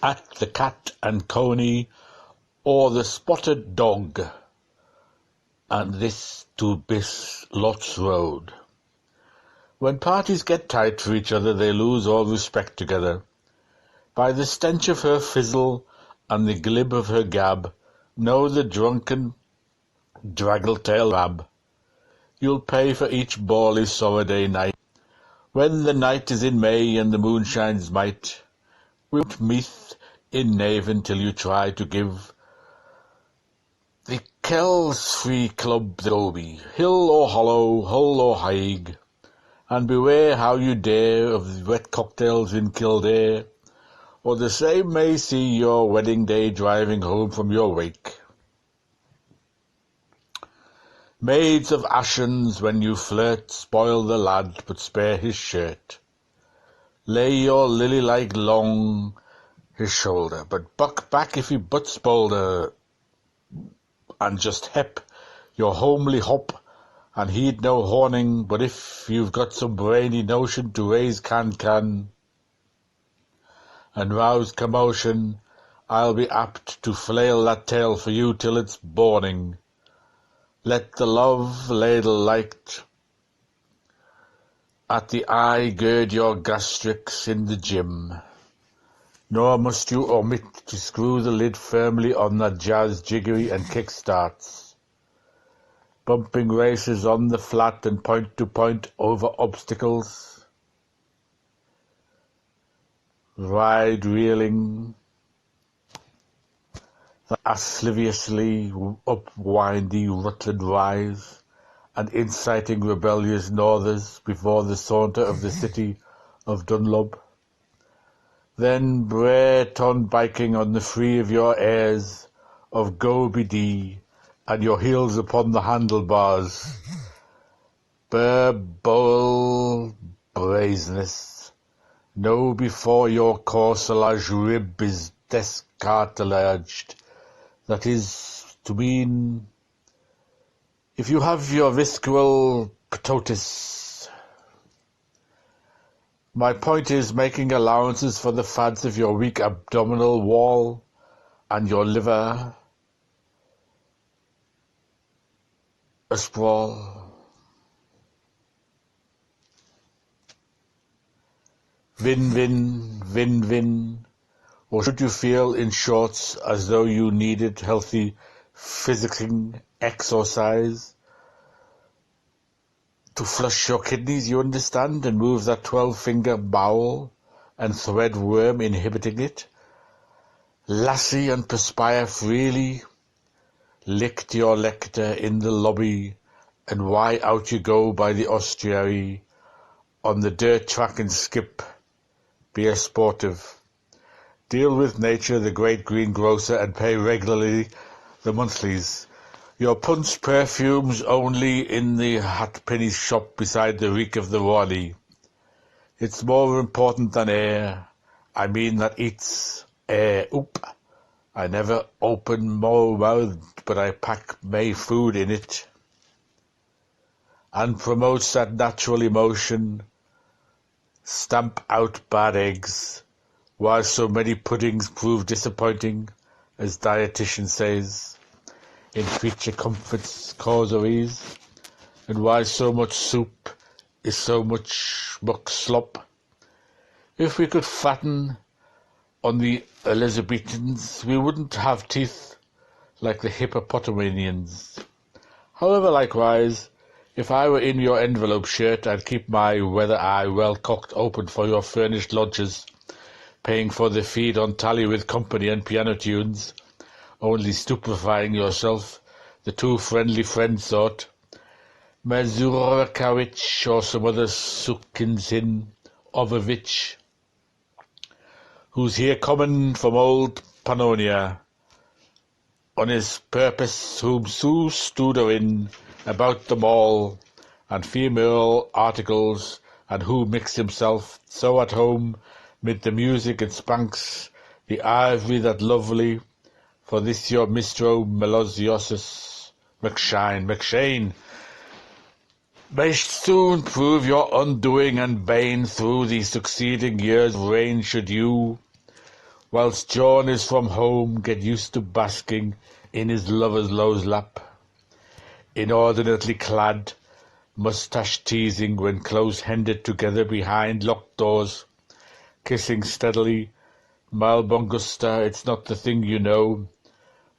at the Cat and Coney, or the Spotted Dog, and this to Bislot's Road. When parties get tight for each other, they lose all respect together. By the stench of her fizzle and the glib of her gab, know the drunken draggle-tail rab. You'll pay for each bally sorrow-day night. When the night is in May and the moon shines might, we won't meet in Navan till you try to give the Kells Free Club the Goby, hill or hollow, hull or haig, and beware how you dare of the wet cocktails in Kildare, or the same may see your wedding day driving home from your wake. Maids of Ashens, when you flirt, spoil the lad, but spare his shirt. Lay your lily-like long his shoulder, but buck back if he butts boulder, and just hep your homely hop, and heed no horning, but if you've got some brainy notion to raise can, and rouse commotion, I'll be apt to flail that tail for you till it's borning. Let the love ladle light at the eye gird your gastrics in the gym, nor must you omit to screw the lid firmly on that jazz jiggery and kick-starts. Bumping races on the flat and point-to-point over obstacles. Ride reeling lasciviously up windy Rutland rise, and inciting rebellious northers before the saunter of the city of Dunlop. Then Breton biking on the free of your airs of Goby Dee, and your heels upon the handlebars. Burbowl brazenness. Know before your corselage rib is descartilaged. That is to mean, if you have your visceral ptotis. My point is making allowances for the fads of your weak abdominal wall and your liver asprawl. Vin. Or should you feel in shorts as though you needed healthy physicking exercise to flush your kidneys, you understand, and move that 12-finger bowel and thread worm inhibiting it? Lassie and perspire freely, licked your lector in the lobby, and why out you go by the ostiary, on the dirt track and skip. Be a sportive. Deal with nature, the great greengrocer, and pay regularly the monthlies. Your punch perfumes only in the halfpenny shop beside the reek of the Rawley. It's more important than air. I mean that eats air. Oop. I never open more mouth, but I pack May food in it. And promotes that natural emotion. Stamp out bad eggs. Why so many puddings prove disappointing, as dietitian says, in creature comforts causeries, and why so much soup is so much muck slop. If we could fatten on the Elizabethans, we wouldn't have teeth like the Hippopotamians. However, likewise, if I were in your envelope shirt, I'd keep my weather eye well cocked open for your furnished lodgers, paying for the feed on tally with company and piano tunes, only stupefying yourself, the too friendly friend sort, Mazurkowicz or some other Sukinsin Ovovich, who's here common from old Pannonia, on his purpose, whom Sue stood in about the mall and female articles, and who mixed himself so at home mid the music and spanks, the ivory that lovely, for this your Mistro Melodiosus McShane, may soon prove your undoing and bane through the succeeding years' reign, should you, whilst John is from home, get used to basking in his lover's low's lap, inordinately clad, moustache teasing when close-handed together behind locked doors, kissing steadily, Malbongusta, it's not the thing you know,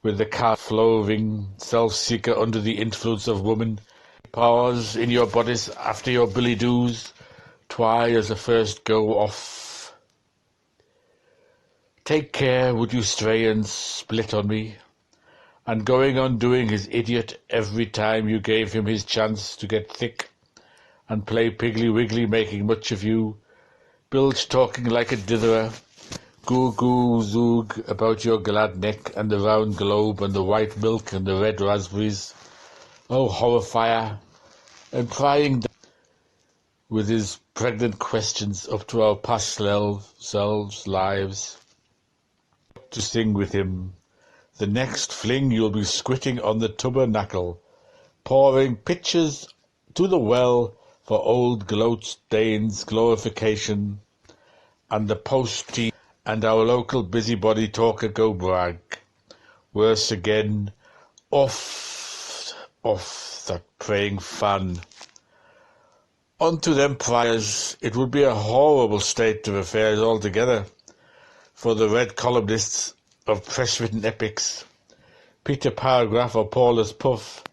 with the calf-flowing self-seeker under the influence of woman. Pause in your bodice after your billy-doos, twy as a first go off. Take care, would you stray and split on me? And going on doing his idiot every time you gave him his chance to get thick and play piggly-wiggly, making much of you, bilge talking like a ditherer, goo-goo-zoog about your glad neck and the round globe and the white milk and the red raspberries, oh horrifier, and prying with his pregnant questions up to our past selves' lives. To sing with him, the next fling you'll be squitting on the tabernacle, pouring pitchers to the well for old Gloat Dane's glorification, and the post-tea and our local busybody talker go brag. Worse again, off that praying fan. Unto them priors, it would be a horrible state of affairs altogether for the red columnists of press-written epics, Peter Paragraph or Paulus Puff,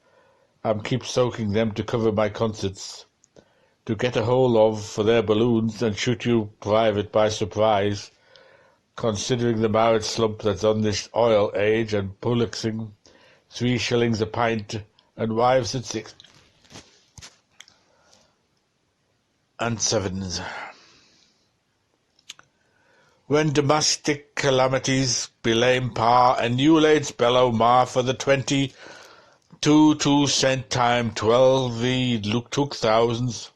keep soaking them to cover my concerts, to get a hold of for their balloons and shoot you private by surprise, considering the marriage slump that's on this oil age and pulluxing, 3 shillings a pint, and wives at 6 and 7s. When domestic calamities belame par and new laids bellow mar for the 22-cent time 12 look took thousands,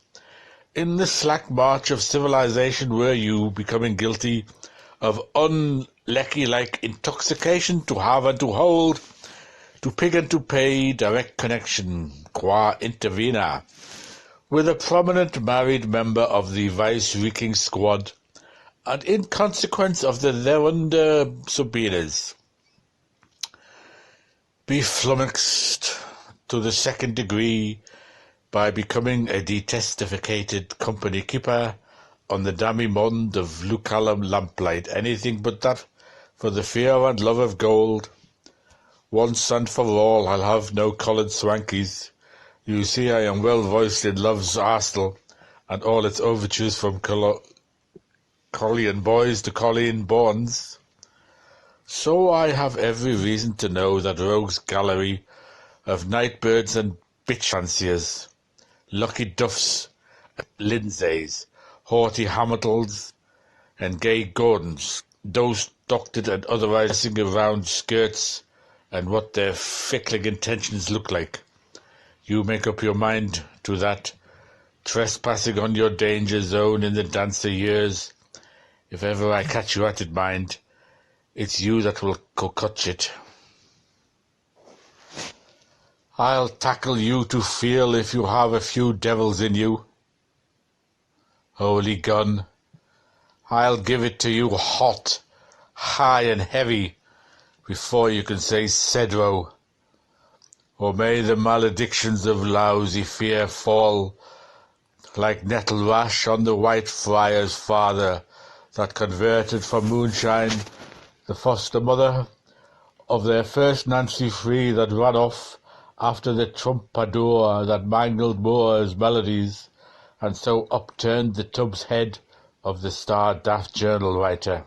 in the slack march of civilization were you becoming guilty of unlecky-like intoxication to have and to hold, to pig and to pay, direct connection, qua intervena, with a prominent married member of the vice-reeking squad, and in consequence of the thereunder subpoenas, be flummoxed to the 2nd degree by becoming a detestificated company keeper on the Damimond of Luculum lamplight, anything but that, for the fear and love of gold. Once and for all, I'll have no collared swankies. You see, I am well voiced in love's arsenal, and all its overtures from Collean boys to Collean bonds. So I have every reason to know that rogues' gallery of nightbirds and bitch fanciers, lucky duffs, Lindsays, haughty Hamiltons, and gay Gordons, dose-doctored and otherwise sing around skirts, and what their fickling intentions look like. You make up your mind to that, trespassing on your danger zone in the dancer years. If ever I catch you at it, mind, it's you that will cockutch it. I'll tackle you to feel if you have a few devils in you. Holy gun, I'll give it to you hot, high and heavy, before you can say Cedro. Or may the maledictions of lousy fear fall like nettle rash on the white friar's father, that converted from moonshine the foster mother of their first Nancy Free, that ran off after the trumpador that mangled Moore's melodies, and so upturned the tub's head of the star-daft journal writer,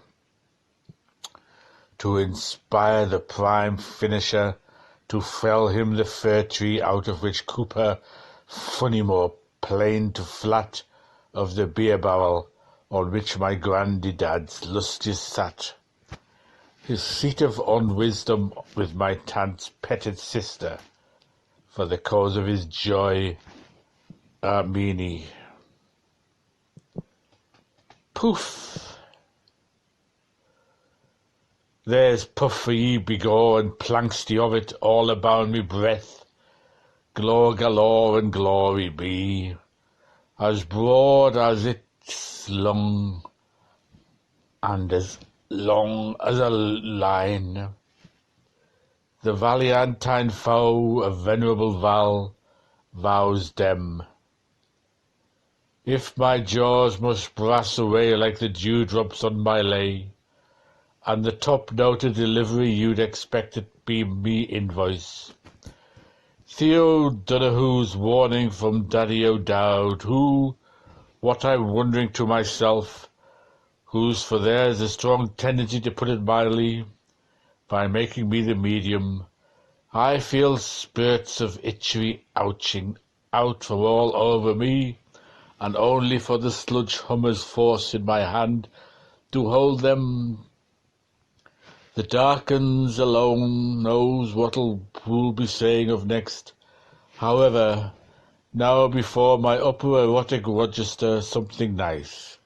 to inspire the prime finisher to fell him the fir tree out of which Cooper Funnymore planed to flat of the beer barrel on which my granddad's lusties sat, his seat of unwisdom with my tant's petted sister, for the cause of his joy, Armini. Poof! There's puff for ye begore, and planksty of it all abound me breath. Glore galore and glory be, as broad as it's long, and as long as a line. The Valiantine foe of venerable Val vows dem. If my jaws must brass away like the dewdrops on my lay, and the top note of delivery you'd expect it be me invoice. Theo Donahue's warning from Daddy O'Dowd, who, what I'm wondering to myself, whose for there's a strong tendency to put it mildly, by making me the medium, I feel spurts of itchy ouching out from all over me, and only for the sludge hummer's force in my hand to hold them. The darkens alone knows what'll we'll be saying of next. However, now before my upper erotic register something nice.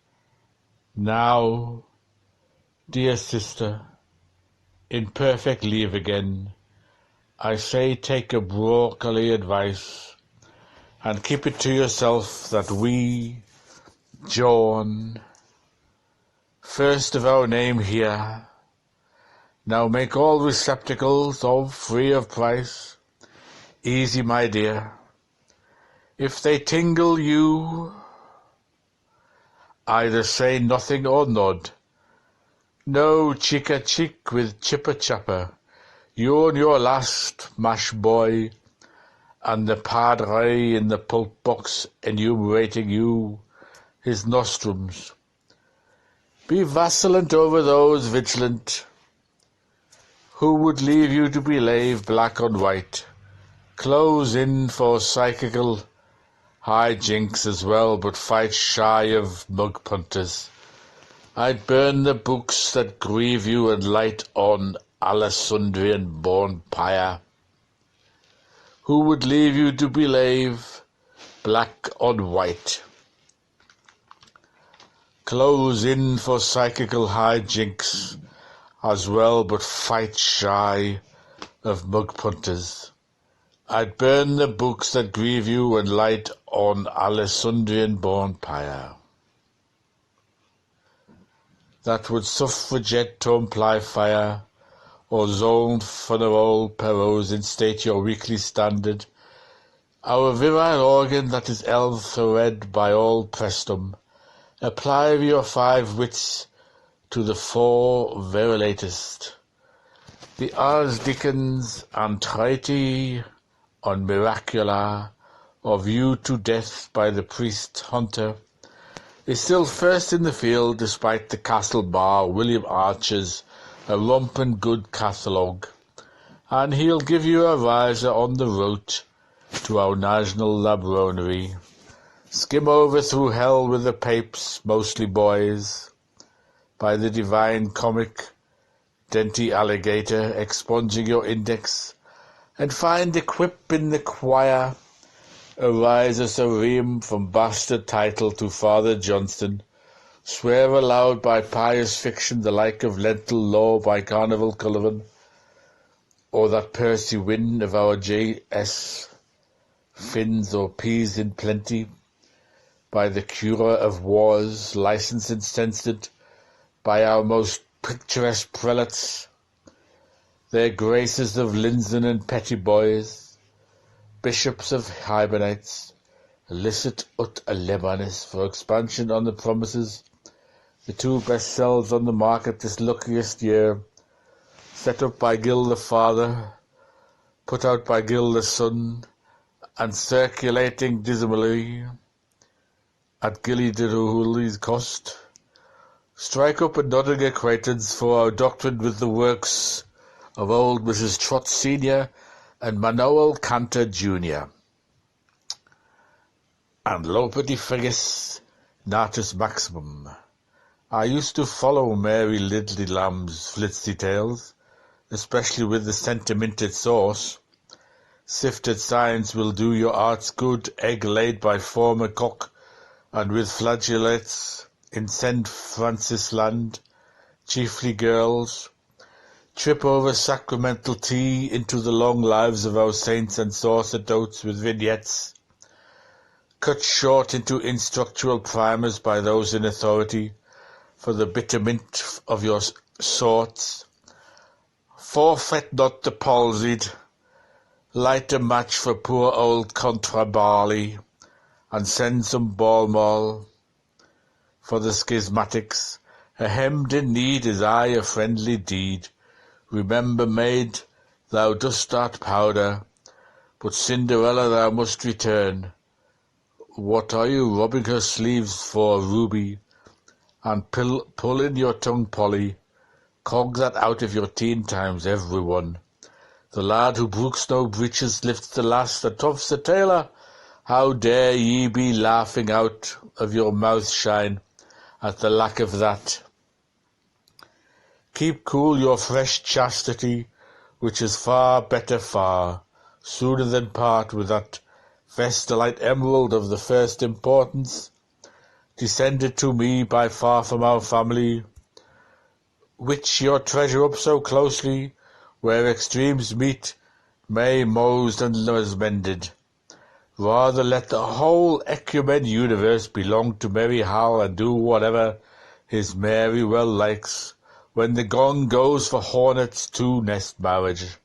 Now, dear sister, in perfect leave again, I say take a broccoli advice, and keep it to yourself that we, John, first of our name here, now make all receptacles of free of price. Easy, my dear. If they tingle you, either say nothing or nod. No chica chick with chipper chapper. You and your last, mash boy, and the padre in the pulp box enumerating you, his nostrums. Be vacillant over those vigilant, who would leave you to be lave black on white. Close in for psychical high jinks as well, but fight shy of mug punters. I'd burn the books that grieve you and light on Alessandrian born pyre, who would leave you to be lave black on white. Close in for psychical high jinks as well, but fight shy of mug punters. I'd burn the books that grieve you and light on Alessandrian-born pyre. That would suffragette to imply fire, or zone funeral perros instate your weekly standard. Our virile organ that is elf-read by all prestum, apply your 5 wits to the 4 verilatest. The Ars Dickens Antraiti on Miracula, or view to death by the priest hunter, is still first in the field despite the Castle Bar William Archer's a rompin' good catalogue, and he'll give you a riser on the route to our national labronery. Skim over through hell with the papes, mostly boys, by the divine comic denty alligator expunging your index, and find a quip in the choir, arises a ream from bastard title to Father Johnston, swear aloud by pious fiction the like of lentil law by Carnival Cullivan, or that Percy Wynne of our J.S. Finns or peas in plenty, by the Cura of Wars, licensed and censored by our most picturesque prelates, their graces of Linson and petty boys, bishops of Hibernites, illicit ut alebanis for expansion on the promises, the 2 best sells on the market this luckiest year, set up by Gil the Father, put out by Gil the Son, and circulating dismally at Gilly de Ruhuli's cost. Strike up a nodding acquaintance for our doctrine with the works of old Mrs. Trott Senior and Manuel Cantor Jr. and Lope de Frigus Natus Maximum. I used to follow Mary Lidley Lamb's flitzy tales, especially with the sentimented sauce. Sifted science will do your arts good, egg laid by former cock, and with flagellates in St. Francis land, chiefly girls, trip over sacramental tea into the long lives of our saints and sacerdotes with vignettes, cut short into instructual primers by those in authority, for the bitter mint of your sorts. Forfeit not the palsied, light a match for poor old contra barley, and send some balmol for the schismatics. A hemmed in need is aye a friendly deed. Remember, maid, thou dost art powder, but Cinderella thou must return. What are you rubbing her sleeves for, Ruby? And pull in your tongue, Polly. Cog that out of your teen times, everyone. The lad who brooks no breeches lifts the lass that toughs the tailor. How dare ye be laughing out of your mouth shine at the lack of that? Keep cool your fresh chastity, which is far better far, sooner than part with that vestalite emerald of the first importance, descended to me by far from our family, which your treasure up so closely, where extremes meet, may mosed and was mended. Rather let the whole ecumen universe belong to merry Hal, and do whatever his Mary well likes, when the gong goes for hornets to nest marriage.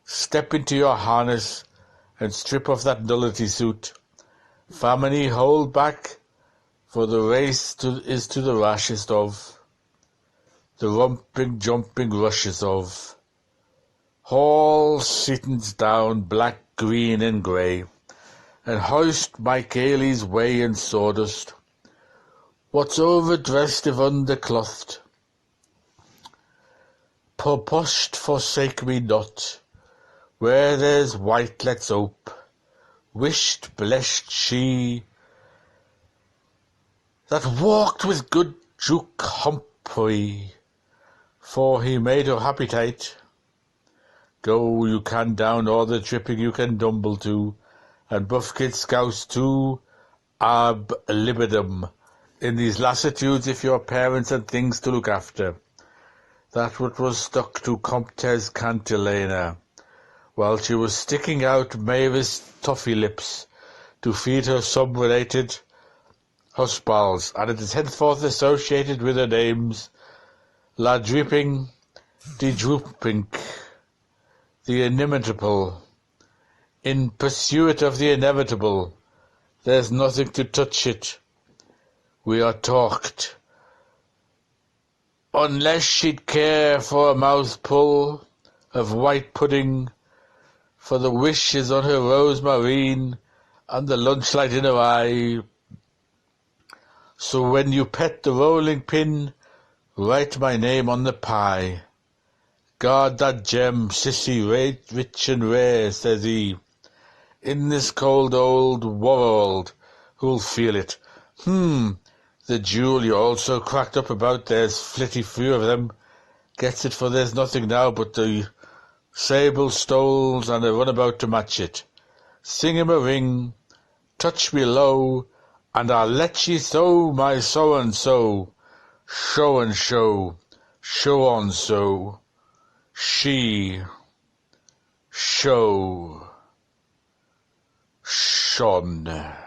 Step into your harness, and strip off that nullity suit. Family, hold back, for the race is to the rashest of, the romping, jumping rushes of. Haul Setons down, black, green, and grey, and hoist Mike Ailey's way in sawdust. What's overdressed if underclothed? Purposed forsake me not. Where there's white let's ope. Wished blessed she that walked with good Duke Humphrey, for he made her appetite. Go you can down all the tripping you can dumble to, and buff-kid scouse too, ab libidum, in these lassitudes if your parents had things to look after. That what was stuck to Comtesse Cantilena, while she was sticking out Mavis toffee lips to feed her sub-related husbands, and it is henceforth associated with her names, La Dripping, De Drooping, the inimitable. In pursuit of the inevitable, there's nothing to touch it. We are talked. Unless she'd care for a mouthful of white pudding, for the wish is on her rosemarine, and the lunchlight in her eye. So when you pet the rolling pin, write my name on the pie. Guard that gem, sissy, rich and rare, says he. In this cold old world, who'll feel it? The jewel you're all so cracked up about, there's flitty few of them. Gets it, for there's nothing now but the sable stoles and a runabout to match it. Sing him a ring, touch me low, and I'll let ye sow my so-and-so. Show and show, show on so. She, show, shone.